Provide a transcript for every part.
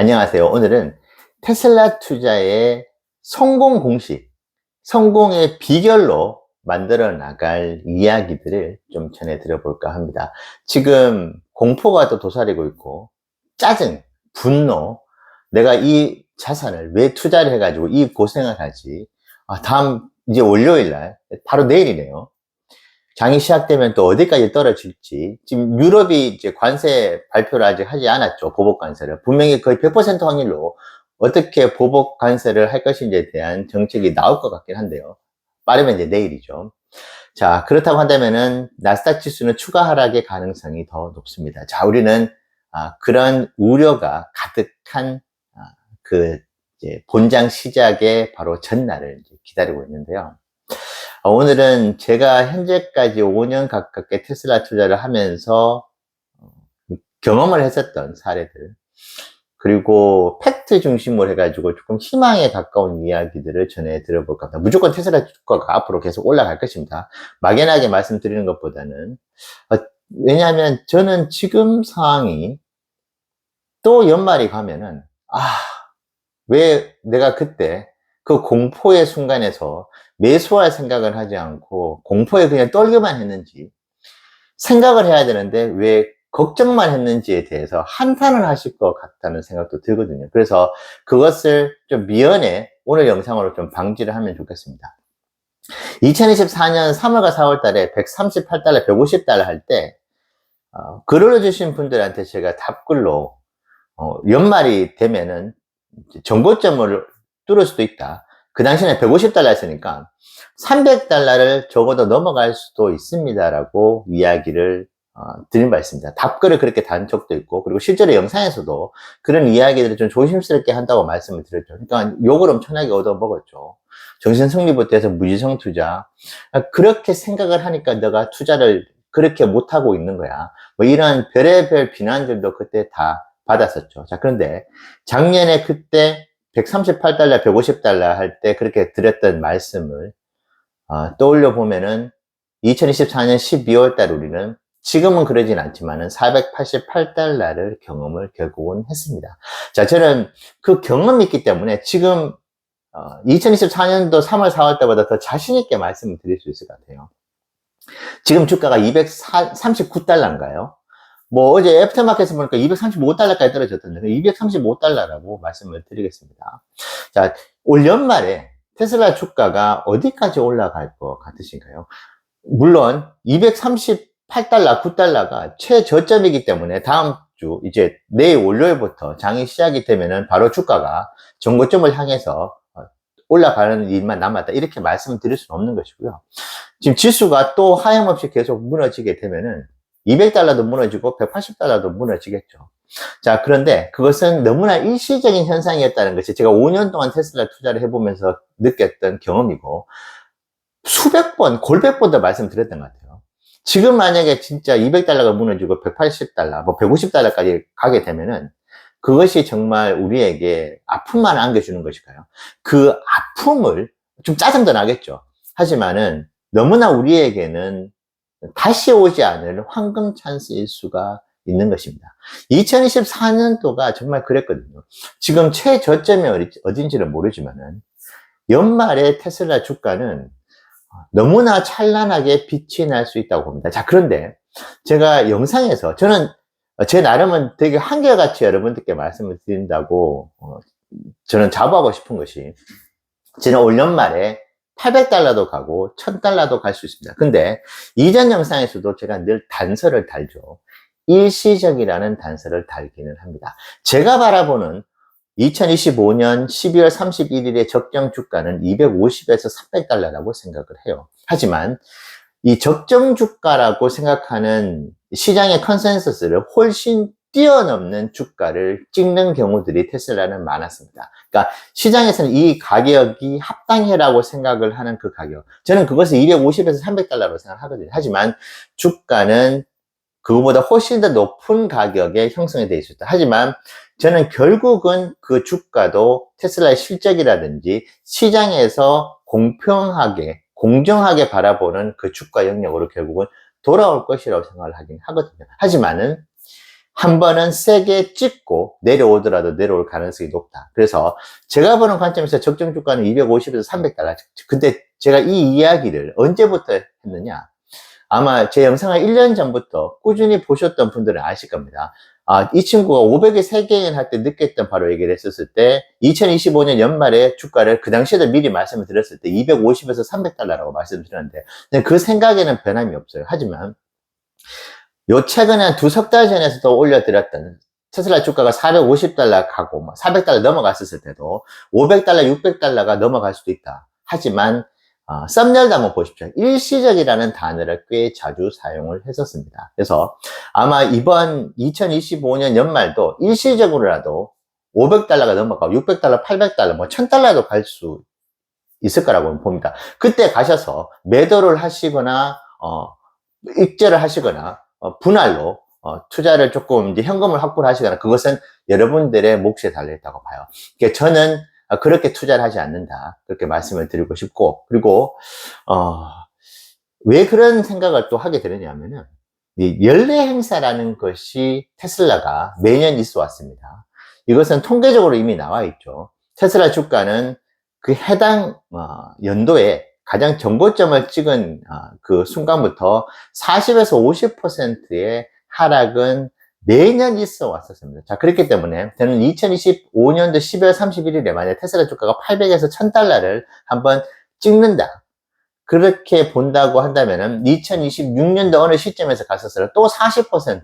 안녕하세요. 오늘은 테슬라 투자의 성공 공식, 성공의 비결로 만들어 나갈 이야기들을 좀 전해드려 볼까 합니다. 지금 공포가 또 도사리고 있고, 짜증, 분노, 내가 이 자산을 왜 투자를 해가지고 이 고생을 하지? 다음, 이제 월요일 날, 바로 내일이네요. 장이 시작되면 또 어디까지 떨어질지. 지금 유럽이 이제 관세 발표를 아직 하지 않았죠. 보복 관세를. 분명히 거의 100% 확률로 어떻게 보복 관세를 할 것인지에 대한 정책이 나올 것 같긴 한데요. 빠르면 이제 내일이죠. 자, 그렇다고 한다면은 나스닥 지수는 추가 하락의 가능성이 더 높습니다. 자, 우리는 그런 우려가 가득한 그 이제 본장 시작의 바로 전날을 기다리고 있는데요. 오늘은 제가 현재까지 5년 가깝게 테슬라 투자를 하면서 경험을 했었던 사례들, 그리고 팩트 중심으로 해가지고 조금 희망에 가까운 이야기들을 전해 드려볼까 합니다. 무조건 테슬라 주가가 앞으로 계속 올라갈 것입니다. 막연하게 말씀드리는 것보다는. 왜냐하면 저는 지금 상황이 또 연말이 가면은 왜 내가 그때 그 공포의 순간에서 매수할 생각을 하지 않고 공포에 그냥 떨기만 했는지, 생각을 해야 되는데 왜 걱정만 했는지에 대해서 한탄을 하실 것 같다는 생각도 들거든요. 그래서 그것을 좀 미연에 오늘 영상으로 좀 방지를 하면 좋겠습니다. 2024년 3월과 4월 달에 138달러, 150달러 할 때 글을 올려주신 분들한테 제가 답글로 연말이 되면은 정고점을 뚫을 수도 있다. 그 당시에 150달러 했으니까 300달러를 적어도 넘어갈 수도 있습니다라고 이야기를 드린 바 있습니다. 답글을 그렇게 단 적도 있고, 그리고 실제로 영상에서도 그런 이야기들을 좀 조심스럽게 한다고 말씀을 드렸죠. 그러니까 욕을 엄청나게 얻어먹었죠. 정신승리부터 해서 무지성 투자, 그렇게 생각을 하니까 너가 투자를 그렇게 못하고 있는 거야, 뭐 이런 별의별 비난들도 그때 다 받았었죠. 자, 그런데 작년에 그때 138달러, 150달러 할 때 그렇게 드렸던 말씀을 떠올려 보면은 2024년 12월 달 우리는 지금은 그러진 않지만은 488달러를 경험을 결국은 했습니다. 자, 저는 그 경험이 있기 때문에 지금 2024년도 3월, 4월 때보다 더 자신있게 말씀을 드릴 수 있을 것 같아요. 지금 주가가 239달러인가요? 뭐 어제 애프터마켓에서 보니까 235달러까지 떨어졌던데 235달러라고 말씀을 드리겠습니다. 자, 올 연말에 테슬라 주가가 어디까지 올라갈 것 같으신가요? 물론 238달러, 9달러가 최저점이기 때문에 다음 주 이제 내일 월요일부터 장이 시작이 되면은 바로 주가가 정고점을 향해서 올라가는 일만 남았다, 이렇게 말씀을 드릴 수는 없는 것이고요. 지금 지수가 또 하염없이 계속 무너지게 되면은 200달러도 무너지고 180달러도 무너지겠죠. 자, 그런데 그것은 너무나 일시적인 현상이었다는 것이 제가 5년 동안 테슬라 투자를 해보면서 느꼈던 경험이고, 수백 번, 골백 번도 말씀드렸던 것 같아요. 지금 만약에 진짜 200달러가 무너지고 180달러, 뭐 150달러까지 가게 되면은 그것이 정말 우리에게 아픔만 안겨주는 것일까요? 그 아픔을, 좀 짜증도 나겠죠. 하지만은 너무나 우리에게는 다시 오지 않을 황금 찬스일 수가 있는 것입니다. 2024년도가 정말 그랬거든요. 지금 최저점이 어딘지는 모르지만은 연말에 테슬라 주가는 너무나 찬란하게 빛이 날 수 있다고 봅니다. 자, 그런데 제가 영상에서 저는 제 나름은 되게 한결같이 여러분들께 말씀을 드린다고 저는 자부하고 싶은 것이, 저는 올 연말에 800달러도 가고 1000달러도 갈 수 있습니다. 근데 이전 영상에서도 제가 늘 단서를 달죠. 일시적이라는 단서를 달기는 합니다. 제가 바라보는 2025년 12월 31일의 적정 주가는 250에서 300달러라고 생각을 해요. 하지만 이 적정 주가라고 생각하는 시장의 컨센서스를 훨씬 뛰어넘는 주가를 찍는 경우들이 테슬라는 많았습니다. 그러니까 시장에서는 이 가격이 합당해라고 생각을 하는 그 가격, 저는 그것을 250에서 300달러로 생각하거든요. 하지만 주가는 그거보다 훨씬 더 높은 가격에 형성이 되어 있었다. 하지만 저는 결국은 그 주가도 테슬라의 실적이라든지 시장에서 공평하게, 공정하게 바라보는 그 주가 영역으로 결국은 돌아올 것이라고 생각을 하긴 하거든요. 하지만은 한 번은 세게 찍고 내려오더라도 내려올 가능성이 높다. 그래서 제가 보는 관점에서 적정 주가는 250에서 300달러. 근데 제가 이 이야기를 언제부터 했느냐? 아마 제 영상을 1년 전부터 꾸준히 보셨던 분들은 아실 겁니다. 이 친구가 500에 3개인 할 때 느꼈던 바로 얘기를 했었을 때 2025년 연말에 주가를 그 당시에도 미리 말씀을 드렸을 때 250에서 300달러라고 말씀드렸는데 그 생각에는 변함이 없어요. 하지만 요 최근에 한 석 달 전에서도 올려드렸던 테슬라 주가가 450달러 가고 400달러 넘어갔었을 때도 500달러, 600달러가 넘어갈 수도 있다. 하지만 썸네일도 한번 보십시오. 일시적이라는 단어를 꽤 자주 사용을 했었습니다. 그래서 아마 이번 2025년 연말도 일시적으로라도 500달러가 넘어가고 600달러, 800달러, 1000달러도 갈 수 있을 거라고 봅니다. 그때 가셔서 매도를 하시거나 익절을 하시거나 분할로 투자를 조금 이제 현금을 확보를 하시거나 그것은 여러분들의 몫에 달려있다고 봐요. 그러니까 저는 그렇게 투자를 하지 않는다. 그렇게 말씀을 드리고 싶고, 그리고 왜 그런 생각을 또 하게 되느냐면은 이 연례 행사라는 것이 테슬라가 매년 있어 왔습니다. 이것은 통계적으로 이미 나와 있죠. 테슬라 주가는 그 해당 연도에 가장 정고점을 찍은 그 순간부터 40에서 50%의 하락은 매년 있어 왔었습니다. 자, 그렇기 때문에 저는 2025년도 12월 31일에 만약 테슬라 주가가 800에서 1000달러를 한번 찍는다. 그렇게 본다고 한다면은 2026년도 어느 시점에서 갔었어요. 또 40%,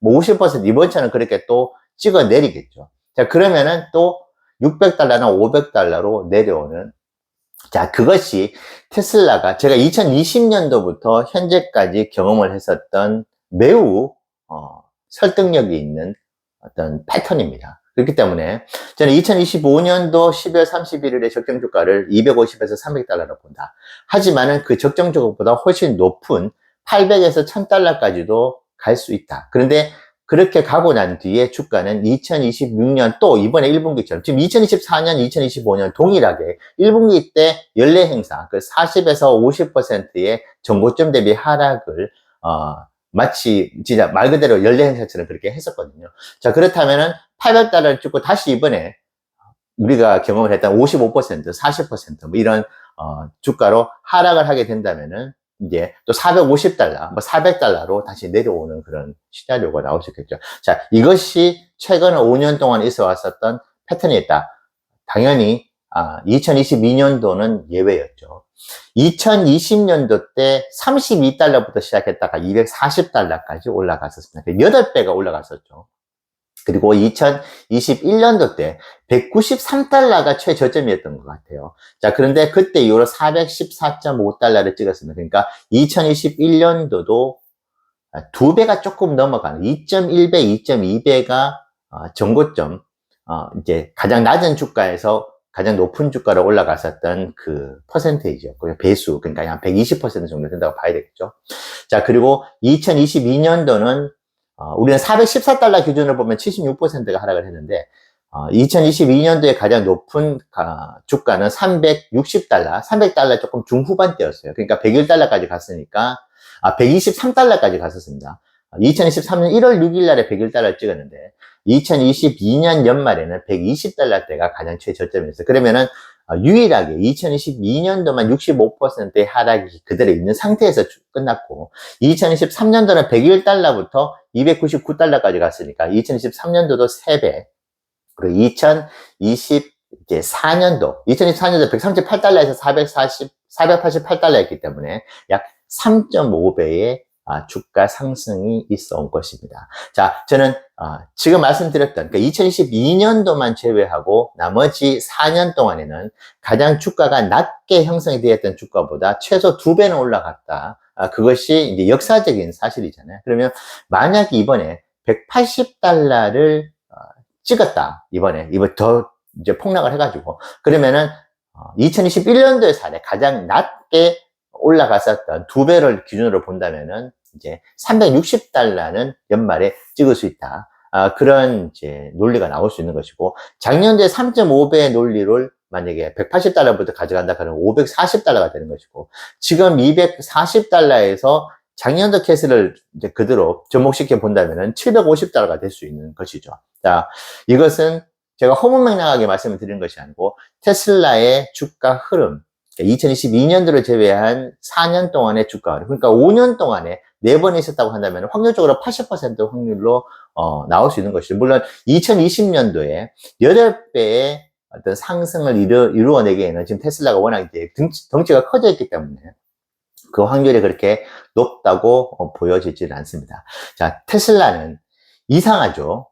50% 이번처럼 그렇게 또 찍어 내리겠죠. 자, 그러면은 또 600달러나 500달러로 내려오는, 자, 그것이 테슬라가 제가 2020년도부터 현재까지 경험을 했었던 매우 설득력이 있는 어떤 패턴입니다. 그렇기 때문에 저는 2025년도 12월 31일에 적정 주가를 250에서 300달러로 본다. 하지만은 그 적정 주가보다 훨씬 높은 800에서 1000달러까지도 갈 수 있다. 그런데 그렇게 가고 난 뒤에 주가는 2026년 또 이번에 1분기처럼 지금 2024년, 2025년 동일하게 1분기 때 연례 행사 그 40에서 50%의 정고점 대비 하락을 마치 진짜 말 그대로 연례 행사처럼 그렇게 했었거든요. 자, 그렇다면은 800달러를 찍고 다시 이번에 우리가 경험을 했던 55%, 40% 이런 주가로 하락을 하게 된다면은 이제 또 450달러, 400달러로 다시 내려오는 그런 시나리오가 나올 수 있겠죠. 자, 이것이 최근 5년 동안 있어 왔었던 패턴이 있다. 당연히 2022년도는 예외였죠. 2020년도 때 32달러부터 시작했다가 240달러까지 올라갔었습니다. 8배가 올라갔었죠. 그리고 2021년도 때 193달러가 최저점이었던 것 같아요. 자, 그런데 그때 이후로 414.5달러를 찍었습니다. 그러니까 2021년도도 2배가 조금 넘어가는 2.1배, 2.2배가 정고점, 이제 가장 낮은 주가에서 가장 높은 주가로 올라갔었던 그 퍼센테이지요. 그 배수, 그러니까 한 120% 정도 된다고 봐야 되겠죠. 자, 그리고 2022년도는 우리는 414달러 기준으로 보면 76%가 하락을 했는데 2022년도에 가장 높은 주가는 360달러, 300달러 조금 중후반대였어요. 그러니까 101달러까지 갔으니까 123달러까지 갔었습니다. 2023년 1월 6일 날에 101달러를 찍었는데 2022년 연말에는 120달러대가 가장 최저점이었어요. 그러면은 유일하게 2022년도만 65%의 하락이 그대로 있는 상태에서 끝났고 2023년도는 101달러부터 299달러까지 갔으니까 2023년도도 3배, 그리고 2024년도 138달러에서 488달러였기 때문에 약 3.5배의 주가 상승이 있어 온 것입니다. 자, 저는 지금 말씀드렸던 그러니까 2022년도만 제외하고 나머지 4년 동안에는 가장 주가가 낮게 형성이 되었던 주가보다 최소 2배는 올라갔다. 그것이 이제 역사적인 사실이잖아요. 그러면 만약에 이번에 180달러를 찍었다. 이번에 더 이제 폭락을 해가지고 그러면은 2021년도의 사례 가장 낮게 올라갔었던 2배를 기준으로 본다면은 이제 360달러는 연말에 찍을 수 있다. 그런 이제 논리가 나올 수 있는 것이고 작년도에 3.5배의 논리를 만약에 180달러부터 가져간다 그러면 540달러가 되는 것이고 지금 240달러에서 작년도 케이스를 이제 그대로 접목시켜 본다면은 $750가 될 수 있는 것이죠. 자, 이것은 제가 허무맹랑하게 말씀을 드리는 것이 아니고 테슬라의 주가 흐름, 2022년도를 제외한 4년 동안의 주가 흐름, 그러니까 5년 동안에 4번 있었다고 한다면 확률적으로 80% 확률로 나올 수 있는 것이죠. 물론 2020년도에 8배의 어떤 상승을 이루어내기에는 지금 테슬라가 워낙 이제 덩치가 커져 있기 때문에 그 확률이 그렇게 높다고 보여지지는 않습니다. 자, 테슬라는 이상하죠.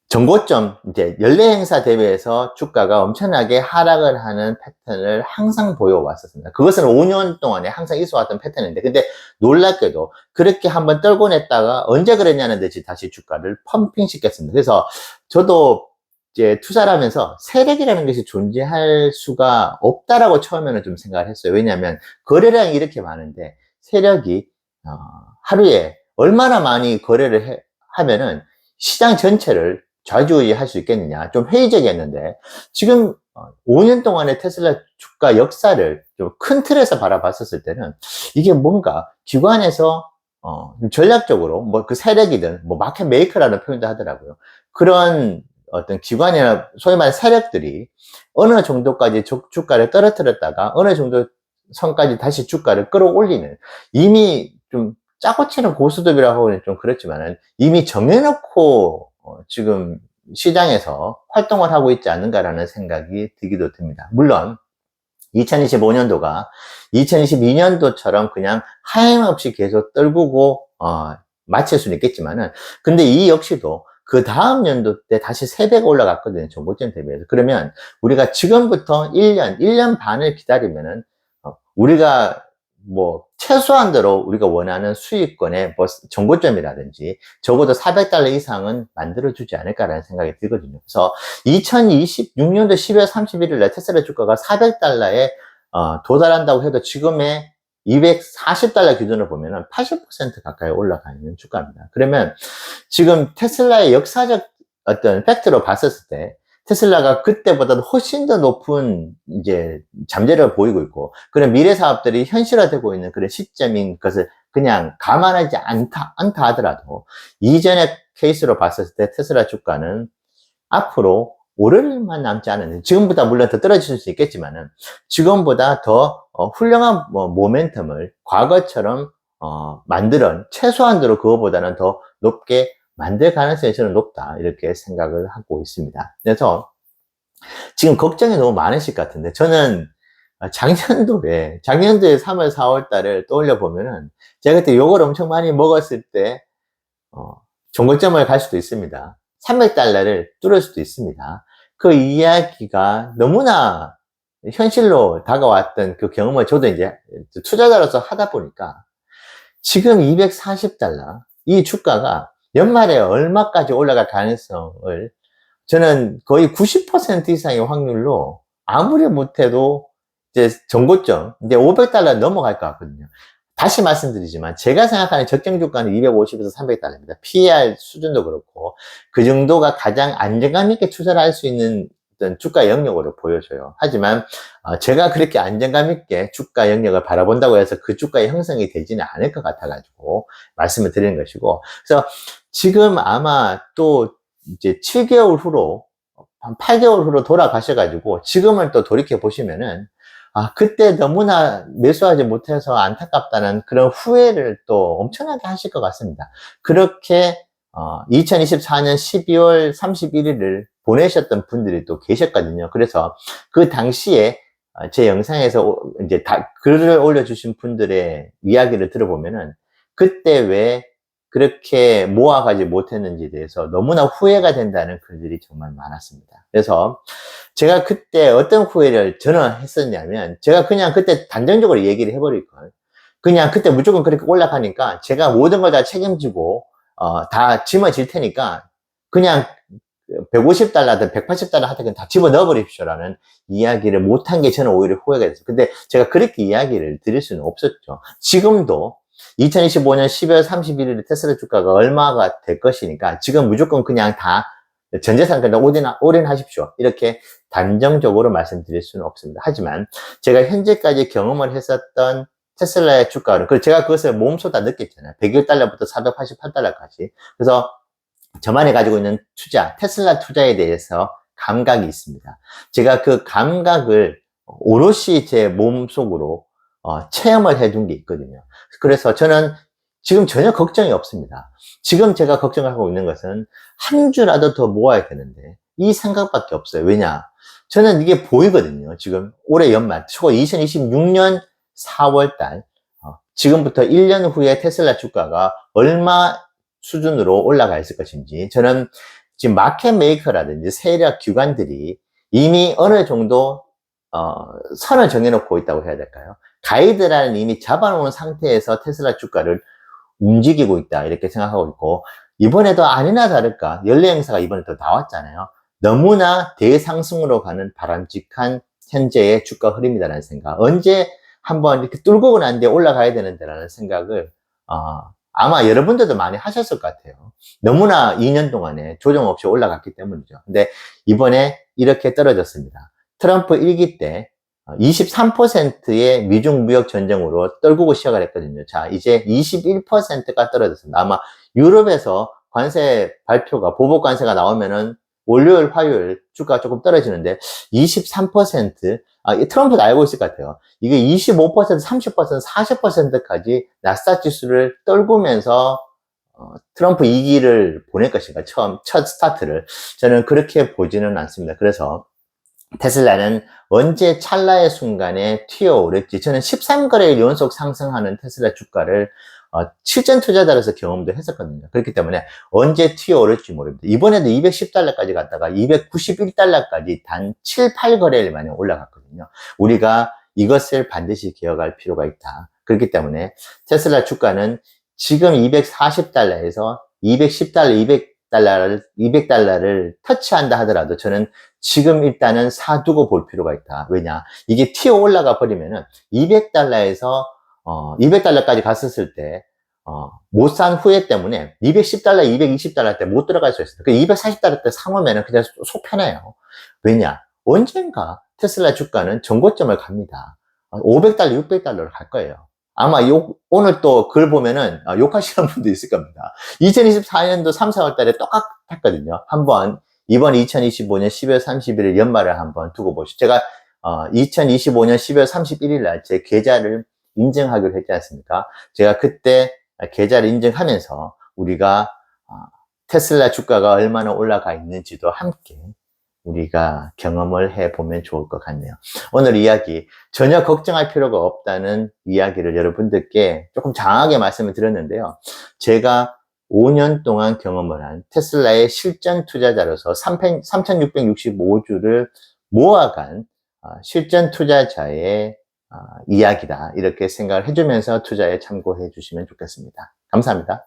전고점, 이제 연례 행사 대비해서 주가가 엄청나게 하락을 하는 패턴을 항상 보여왔었습니다. 그것은 5년 동안에 항상 있어왔던 패턴인데, 근데 놀랍게도 그렇게 한번 떨고 냈다가 언제 그랬냐는 듯이 다시 주가를 펌핑 시켰습니다. 그래서 저도 이제 투자를 하면서 세력이라는 것이 존재할 수가 없다라고 처음에는 좀 생각을 했어요. 왜냐하면 거래량이 이렇게 많은데 세력이 하루에 얼마나 많이 거래를 하면은 시장 전체를 좌지우지할 수 있겠느냐, 좀 회의적이었는데 지금 5년 동안의 테슬라 주가 역사를 좀 큰 틀에서 바라봤었을 때는 이게 뭔가 기관에서 전략적으로 뭐 그 세력이든 뭐 마켓 메이커라는 표현도 하더라고요. 그런 어떤 기관이나 소위 말해 세력들이 어느 정도까지 주가를 떨어뜨렸다가 어느 정도 선까지 다시 주가를 끌어올리는, 이미 좀 짜고 치는 고수톱이라고 하기는 좀 그렇지만은 이미 정해놓고 지금 시장에서 활동을 하고 있지 않는가라는 생각이 들기도 듭니다. 물론 2025년도가 2022년도처럼 그냥 하염없이 계속 떨구고 마칠 수는 있겠지만은, 근데 이 역시도 그 다음 연도 때 다시 3배가 올라갔거든요, 전고점 대비해서. 그러면 우리가 지금부터 1년 반을 기다리면은 우리가 뭐 최소한대로 우리가 원하는 수익권의 뭐 전고점이라든지 적어도 $400 이상은 만들어주지 않을까라는 생각이 들거든요. 그래서 2026년도 12월 31일 날 테슬라 주가가 $400에 도달한다고 해도 지금의 $240 기준으로 보면은 80% 가까이 올라가 있는 주가입니다. 그러면 지금 테슬라의 역사적 어떤 팩트로 봤었을 때 테슬라가 그때보다도 훨씬 더 높은 이제 잠재력을 보이고 있고, 그런 미래 사업들이 현실화되고 있는 그런 시점인 것을 그냥 감안하지 않다 하더라도 이전의 케이스로 봤을 때 테슬라 주가는 앞으로 오를 일만 남지 않은, 지금보다 물론 더 떨어질 수 있겠지만은 지금보다 더 훌륭한 모멘텀을 과거처럼 만들어 최소한대로 그거보다는 더 높게 만들 가능성이 저는 높다, 이렇게 생각을 하고 있습니다. 그래서 지금 걱정이 너무 많으실 것 같은데, 저는 작년도에 3월 4월 달을 떠올려 보면은 제가 그때 욕을 엄청 많이 먹었을 때 종고점을 갈 수도 있습니다. $300를 뚫을 수도 있습니다. 그 이야기가 너무나 현실로 다가왔던 그 경험을 저도 이제 투자자로서 하다 보니까 지금 $240, 이 주가가 연말에 얼마까지 올라갈 가능성을 저는 거의 90% 이상의 확률로 아무리 못해도 이제 전고점, 이제 $500 넘어갈 것 같거든요. 다시 말씀드리지만 제가 생각하는 적정 주가는 250에서 $300입니다. PER 수준도 그렇고 그 정도가 가장 안정감 있게 투자를 할 수 있는 어떤 주가 영역으로 보여져요. 하지만 제가 그렇게 안정감 있게 주가 영역을 바라본다고 해서 그 주가의 형성이 되지는 않을 것 같아 가지고 말씀을 드리는 것이고, 그래서 지금 아마 또 이제 7개월 후로, 한 8개월 후로 돌아가셔 가지고 지금을 또 돌이켜 보시면은 그때 너무나 매수하지 못해서 안타깝다는 그런 후회를 또 엄청나게 하실 것 같습니다. 그렇게 2024년 12월 31일을 보내셨던 분들이 또 계셨거든요. 그래서 그 당시에 제 영상에서 이제 글을 올려주신 분들의 이야기를 들어보면은 그때 왜 그렇게 모아가지 못했는지에 대해서 너무나 후회가 된다는 글들이 정말 많았습니다. 그래서 제가 그때 어떤 후회를 저는 했었냐면, 제가 그냥 그때 단정적으로 얘기를 해버릴 걸. 그냥 그때 무조건 그렇게 올라가니까 제가 모든 걸 다 책임지고 다 짊어질 테니까 그냥 $150든 $180 하여튼 다 집어 넣어버립시오라는 이야기를 못한 게 저는 오히려 후회가 됐어요. 근데 제가 그렇게 이야기를 드릴 수는 없었죠. 지금도 2025년 12월 31일에 테슬라 주가가 얼마가 될 것이니까 지금 무조건 그냥 다 전재산 그냥 올인하십시오, 이렇게 단정적으로 말씀드릴 수는 없습니다. 하지만 제가 현재까지 경험을 했었던 테슬라의 주가를, 제가 그것을 몸소 다 느꼈잖아요. 101달러부터 488달러까지. 그래서 저만이 가지고 있는 투자, 테슬라 투자에 대해서 감각이 있습니다. 제가 그 감각을 오롯이 제 몸속으로 체험을 해둔 게 있거든요. 그래서 저는 지금 전혀 걱정이 없습니다. 지금 제가 걱정하고 있는 것은 한 주라도 더 모아야 되는데 이 생각밖에 없어요. 왜냐? 저는 이게 보이거든요. 지금 올해 연말, 초 2026년 4월달, 지금부터 1년 후에 테슬라 주가가 얼마 수준으로 올라가 있을 것인지, 저는 지금 마켓 메이커라든지 세력 기관들이 이미 어느 정도 선을 정해놓고 있다고 해야 될까요? 가이드라인을 이미 잡아놓은 상태에서 테슬라 주가를 움직이고 있다, 이렇게 생각하고 있고, 이번에도 아니나 다를까 연례 행사가 이번에 또 나왔잖아요. 너무나 대상승으로 가는 바람직한 현재의 주가 흐름이다라는 생각, 언제 한번 이렇게 뚫고 난 뒤에 올라가야 되는데라는 생각을 아마 여러분들도 많이 하셨을 것 같아요. 너무나 2년 동안에 조정 없이 올라갔기 때문이죠. 근데 이번에 이렇게 떨어졌습니다. 트럼프 1기 때 23%의 미중 무역 전쟁으로 떨구고 시작을 했거든요. 자, 이제 21%가 떨어졌습니다. 아마 유럽에서 관세 발표가, 보복 관세가 나오면은 월요일, 화요일 주가가 조금 떨어지는데 23%, 트럼프도 알고 있을 것 같아요. 이게 25%, 30%, 40%까지 나스닥 지수를 떨구면서 트럼프 2기를 보낼 것인가, 첫 스타트를. 저는 그렇게 보지는 않습니다. 그래서 테슬라는 언제 찰나의 순간에 튀어오를지, 저는 13거래일 연속 상승하는 테슬라 주가를 실전 투자자로서 경험도 했었거든요. 그렇기 때문에 언제 튀어오를지 모릅니다. 이번에도 210달러까지 갔다가 291달러까지 단 7, 8거래일 만에 올라갔거든요. 우리가 이것을 반드시 기억할 필요가 있다. 그렇기 때문에 테슬라 주가는 지금 240달러에서 210달러, 200달러를 터치한다 하더라도 저는 지금 일단은 사두고 볼 필요가 있다. 왜냐? 이게 튀어 올라가 버리면은 200달러에서 200달러까지 갔었을 때 못 산 후회 때문에 210달러, 220달러 때 못 들어갈 수 있어요. 그 240달러 때 사놓으면 그냥 속 편해요. 왜냐? 언젠가 테슬라 주가는 정고점을 갑니다. 500달러, 600달러로 갈 거예요. 아마 오늘 또 글 보면은 욕하시는 분도 있을 겁니다. 2024년도 3, 4월 달에 똑같았거든요. 한번 이번 2025년 12월 31일 연말을 한번 두고 보시죠. 제가 2025년 12월 31일 날 제 계좌를 인증하기로 했지 않습니까? 제가 그때 계좌를 인증하면서 우리가 테슬라 주가가 얼마나 올라가 있는지도 함께 우리가 경험을 해보면 좋을 것 같네요. 오늘 이야기, 전혀 걱정할 필요가 없다는 이야기를 여러분들께 조금 장하게 말씀을 드렸는데요. 제가 5년 동안 경험을 한 테슬라의 실전 투자자로서 3,665주를 모아간 실전 투자자의 이야기다, 이렇게 생각을 해주면서 투자에 참고해 주시면 좋겠습니다. 감사합니다.